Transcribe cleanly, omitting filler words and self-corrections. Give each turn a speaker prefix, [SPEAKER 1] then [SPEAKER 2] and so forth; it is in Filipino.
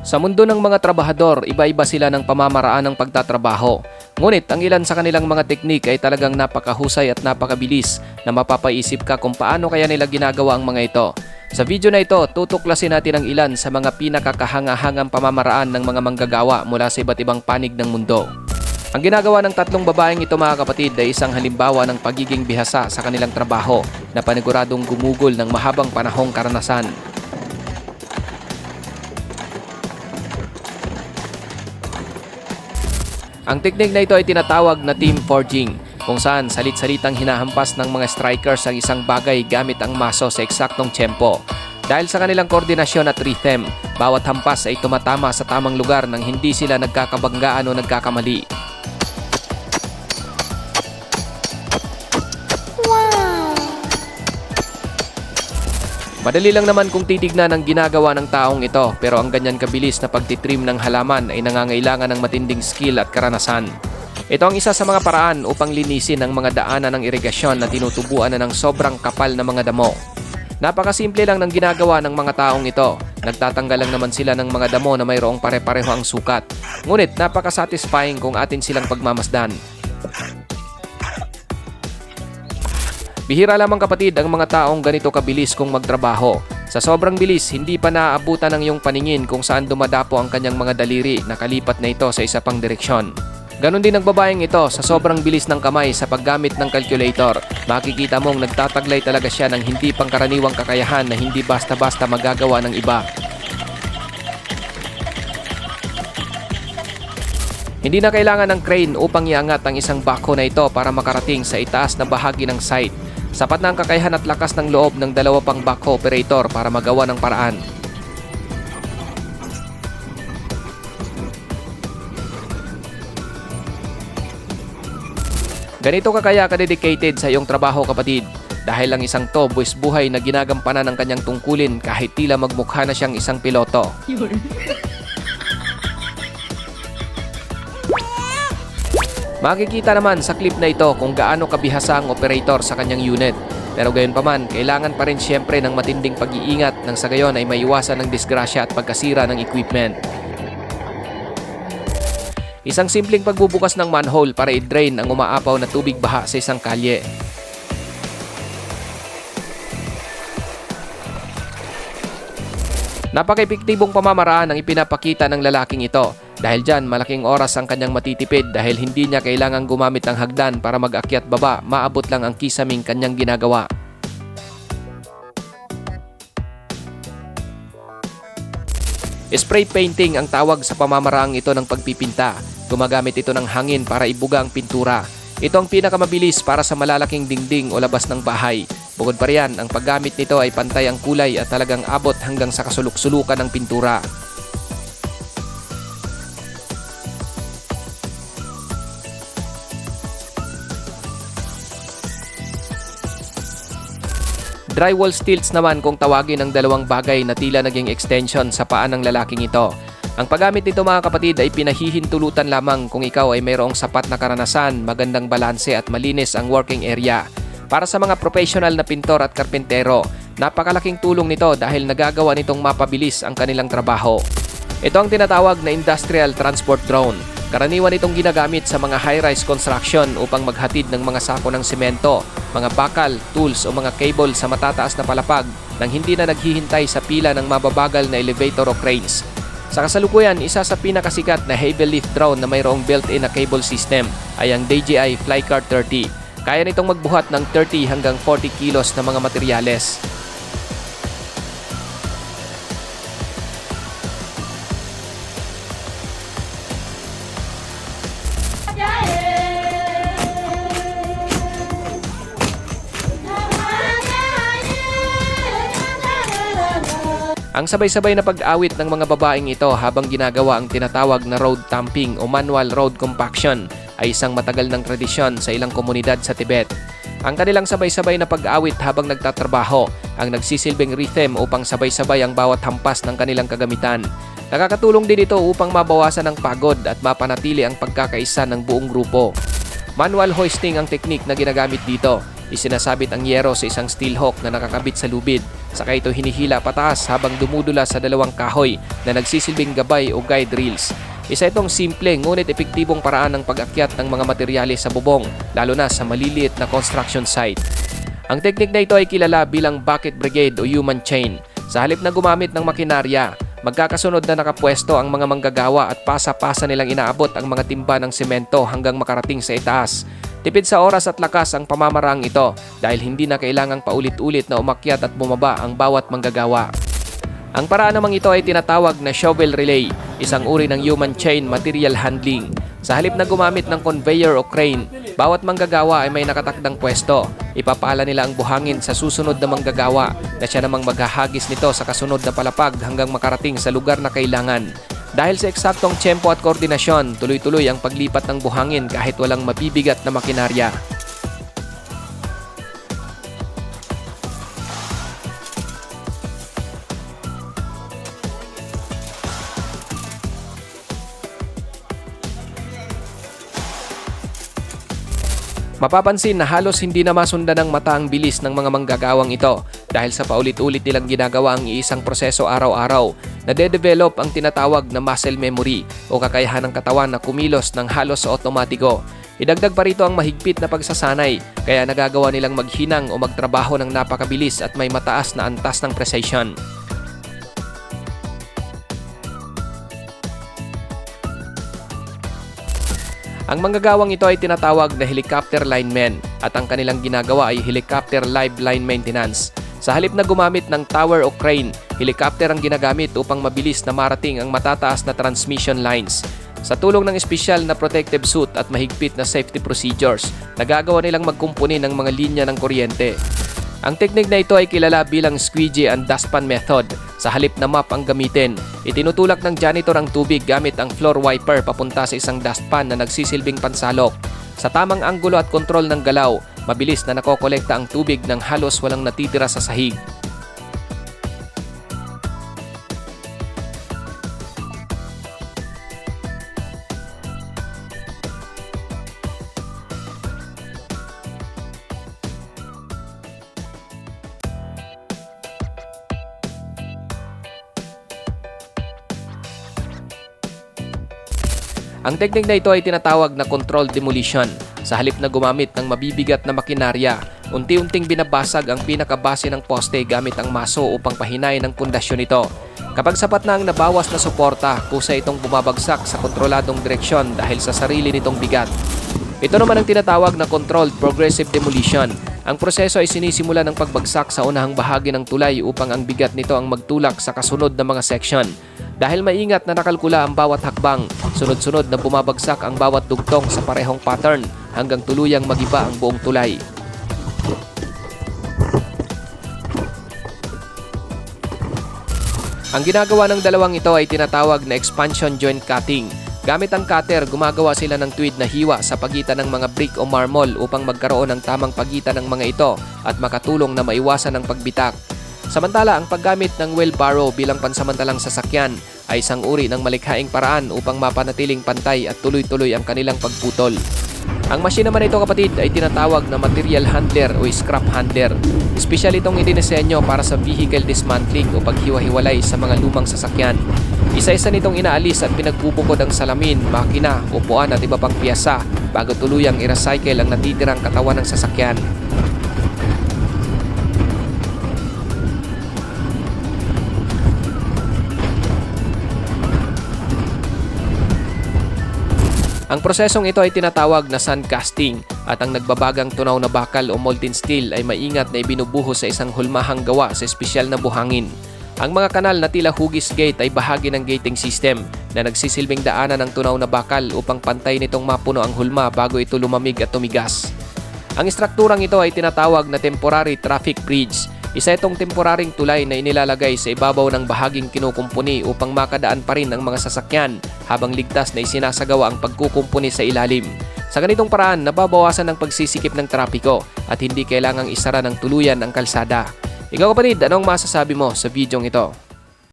[SPEAKER 1] Sa mundo ng mga trabahador, iba-iba sila ng pamamaraan ng pagtatrabaho. Ngunit ang ilan sa kanilang mga teknik ay talagang napakahusay at napakabilis na mapapaisip ka kung paano kaya nila ginagawa ang mga ito. Sa video na ito, tutuklasin natin ang ilan sa mga pinakakahanga-hangang pamamaraan ng mga manggagawa mula sa iba't ibang panig ng mundo. Ang ginagawa ng tatlong babaeng ito mga kapatid ay isang halimbawa ng pagiging bihasa sa kanilang trabaho na paniguradong gumugol ng mahabang panahong karanasan. Ang teknik na ito ay tinatawag na team forging, kung saan salit-salitang hinahampas ng mga strikers ang isang bagay gamit ang maso sa eksaktong tiyempo. Dahil sa kanilang koordinasyon at rhythm, bawat hampas ay tumatama sa tamang lugar nang hindi sila nagkakabanggaan o nagkakamali. Madali lang naman kung titignan ang ginagawa ng taong ito, pero ang ganyan kabilis na pagtitrim ng halaman ay nangangailangan ng matinding skill at karanasan. Ito ang isa sa mga paraan upang linisin ang mga daanan ng irigasyon na tinutubuan na ng sobrang kapal na mga damo. Napakasimple lang ng ginagawa ng mga taong ito. Nagtatanggal lang naman sila ng mga damo na mayroong pare-pareho ang sukat. Ngunit napaka-satisfying kung atin silang pagmamasdan. Bihira lamang kapatid ang mga taong ganito kabilis kung magtrabaho. Sa sobrang bilis, hindi pa naaabutan ng iyong paningin kung saan dumadapo ang kanyang mga daliri na kalipat na ito sa isa pang direksyon. Ganon din ang babaeng ito sa sobrang bilis ng kamay sa paggamit ng calculator. Makikita mong nagtataglay talaga siya ng hindi pangkaraniwang kakayahan na hindi basta-basta magagawa ng iba. Hindi na kailangan ng crane upang iangat ang isang backhoe na ito para makarating sa itaas na bahagi ng site. Sapat na ang kakayahan at lakas ng loob ng dalawa pang backhoe operator para magawa ng paraan. Ganito ka kaya ka-dedicated sa iyong trabaho kapatid, dahil lang isang to buwis buhay na ginagampanan ng kanyang tungkulin kahit tila magmukha na siyang isang piloto. Makikita naman sa clip na ito kung gaano kabihasa ang operator sa kanyang unit. Pero gayon pa man, kailangan pa rin siyempre ng matinding pag-iingat nang sa gayon ay maiwasan ng disgrasya at pagkasira ng equipment. Isang simpleng pagbubukas ng manhole para i-drain ang umaapaw na tubig baha sa isang kalye. Napaka-epektibong pamamaraan ang ipinapakita ng lalaking ito. Dahil dyan, malaking oras ang kanyang matitipid dahil hindi niya kailangang gumamit ng hagdan para mag-akyat baba, maabot lang ang kisaming kanyang ginagawa. Spray painting ang tawag sa pamamaraang ito ng pagpipinta. Gumagamit ito ng hangin para ibuga ang pintura. Ito ang pinakamabilis para sa malalaking dingding o labas ng bahay. Bukod pa riyan, ang paggamit nito ay pantay ang kulay at talagang abot hanggang sa kasuluk-sulukan ng pintura. Drywall stilts naman kung tawagin ang dalawang bagay na tila naging extension sa paa ng lalaking ito. Ang paggamit nito mga kapatid ay pinahihintulutan lamang kung ikaw ay mayroong sapat na karanasan, magandang balanse at malinis ang working area. Para sa mga professional na pintor at karpentero, napakalaking tulong nito dahil nagagawa nitong mapabilis ang kanilang trabaho. Ito ang tinatawag na industrial transport drone. Karaniwan itong ginagamit sa mga high-rise construction upang maghatid ng mga sako ng semento, mga bakal, tools o mga cable sa matataas na palapag nang hindi na naghihintay sa pila ng mababagal na elevator o cranes. Sa kasalukuyan, isa sa pinakasikat na heavy lift drone na mayroong built-in na cable system ay ang DJI Flycar 30. Kaya nitong magbuhat ng 30 hanggang 40 kilos na mga materyales. Ang sabay-sabay na pag-awit ng mga babaeng ito habang ginagawa ang tinatawag na road tamping o manual road compaction ay isang matagal ng tradisyon sa ilang komunidad sa Tibet. Ang kanilang sabay-sabay na pag-awit habang nagtatrabaho ang nagsisilbing rhythm upang sabay-sabay ang bawat hampas ng kanilang kagamitan. Nakakatulong din ito upang mabawasan ang pagod at mapanatili ang pagkakaisa ng buong grupo. Manual hoisting ang teknik na ginagamit dito. Isinasabit ang yero sa isang steel hook na nakakabit sa lubid. saka ito hinihila pataas habang dumudula sa dalawang kahoy na nagsisilbing gabay o guide rails. Isa itong simple ngunit epektibong paraan ng pag-akyat ng mga materyales sa bubong, lalo na sa maliliit na construction site. Ang teknik na ito ay kilala bilang bucket brigade o human chain. Sa halip na gumamit ng makinarya, magkakasunod na nakapwesto ang mga manggagawa at pasa-pasa nilang inaabot ang mga timba ng semento hanggang makarating sa itaas. Tipid sa oras at lakas ang pamamaraang ito dahil hindi na kailangang paulit-ulit na umakyat at bumaba ang bawat manggagawa. Ang paraan namang ito ay tinatawag na shovel relay, isang uri ng human chain material handling. Sa halip na gumamit ng conveyor o crane, bawat manggagawa ay may nakatakdang pwesto. Ipapala nila ang buhangin sa susunod na manggagawa na siya namang maghahagis nito sa kasunod na palapag hanggang makarating sa lugar na kailangan. Dahil sa eksaktong tiyempo at koordinasyon, tuloy-tuloy ang paglipat ng buhangin kahit walang mabibigat na makinarya. Mapapansin na halos hindi na masundan ng mata ang bilis ng mga manggagawang ito dahil sa paulit-ulit nilang ginagawa ang iisang proseso araw-araw. Nade-develop ang tinatawag na muscle memory o kakayahan ng katawan na kumilos ng halos otomatiko. Idagdag pa rito ang mahigpit na pagsasanay kaya nagagawa nilang maghinang o magtrabaho ng napakabilis at may mataas na antas ng precision. Ang manggagawang ito ay tinatawag na helicopter linemen at ang kanilang ginagawa ay helicopter live line maintenance. Sa halip na gumamit ng tower o crane, helicopter ang ginagamit upang mabilis na marating ang matataas na transmission lines. Sa tulong ng espesyal na protective suit at mahigpit na safety procedures, nagagawa nilang magkumpuni ng mga linya ng kuryente. Ang teknik na ito ay kilala bilang squeegee and dustpan method. Sa halip na mop ang gamitin, itinutulak ng janitor ang tubig gamit ang floor wiper papunta sa isang dustpan na nagsisilbing pansalok. Sa tamang anggulo at kontrol ng galaw, mabilis na nakokolekta ang tubig nang halos walang natitira sa sahig. Ang teknik na ito ay tinatawag na controlled demolition. Sa halip na gumamit ng mabibigat na makinarya, unti-unting binabasag ang pinakabase ng poste gamit ang maso upang pahinay ng pundasyon nito. Kapag sapat na ang nabawas na suporta, kusa itong bumabagsak sa kontroladong direksyon dahil sa sarili nitong bigat. Ito naman ang tinatawag na controlled progressive demolition. Ang proseso ay sinisimula ng pagbagsak sa unahang bahagi ng tulay upang ang bigat nito ang magtulak sa kasunod na mga section. Dahil maingat na nakalkula ang bawat hakbang, sunod-sunod na bumabagsak ang bawat dugtong sa parehong pattern hanggang tuluyang magiba ang buong tulay. Ang ginagawa ng dalawang ito ay tinatawag na expansion joint cutting. Gamit ang cutter, gumagawa sila ng tuwid na hiwa sa pagitan ng mga brick o marmol upang magkaroon ng tamang pagitan ng mga ito at makatulong na maiwasan ang pagbitak. Samantala, ang paggamit ng wheelbarrow bilang pansamantalang sasakyan ay isang uri ng malikhaing paraan upang mapanatiling pantay at tuloy-tuloy ang kanilang pagputol. Ang machine naman ito kapatid ay tinatawag na material handler o scrap handler. Espesyal itong idinisenyo para sa vehicle dismantling o paghiwa-hiwalay sa mga lumang sasakyan. Isa-isa nitong inaalis at pinagbubukod ang salamin, makina, upuan at iba pang piyasa bago tuluyang i-recycle ang natitirang katawan ng sasakyan. Ang prosesong ito ay tinatawag na sand casting at ang nagbabagang tunaw na bakal o molten steel ay maingat na ibinubuhos sa isang hulmahang gawa sa espesyal na buhangin. Ang mga kanal na tila hugis gate ay bahagi ng gating system na nagsisilbing daanan ng tunaw na bakal upang pantay nitong mapuno ang hulma bago ito lumamig at tumigas. Ang istrukturang ito ay tinatawag na temporary traffic bridge. Isa itong temporaring tulay na inilalagay sa ibabaw ng bahaging kinukumpuni upang makadaan pa rin ang mga sasakyan habang ligtas na isinasagawa ang pagkukumpuni sa ilalim. Sa ganitong paraan, nababawasan ang pagsisikip ng trapiko at hindi kailangang isara ng tuluyan ang kalsada. Ikaw kapatid, anong masasabi mo sa videong ito?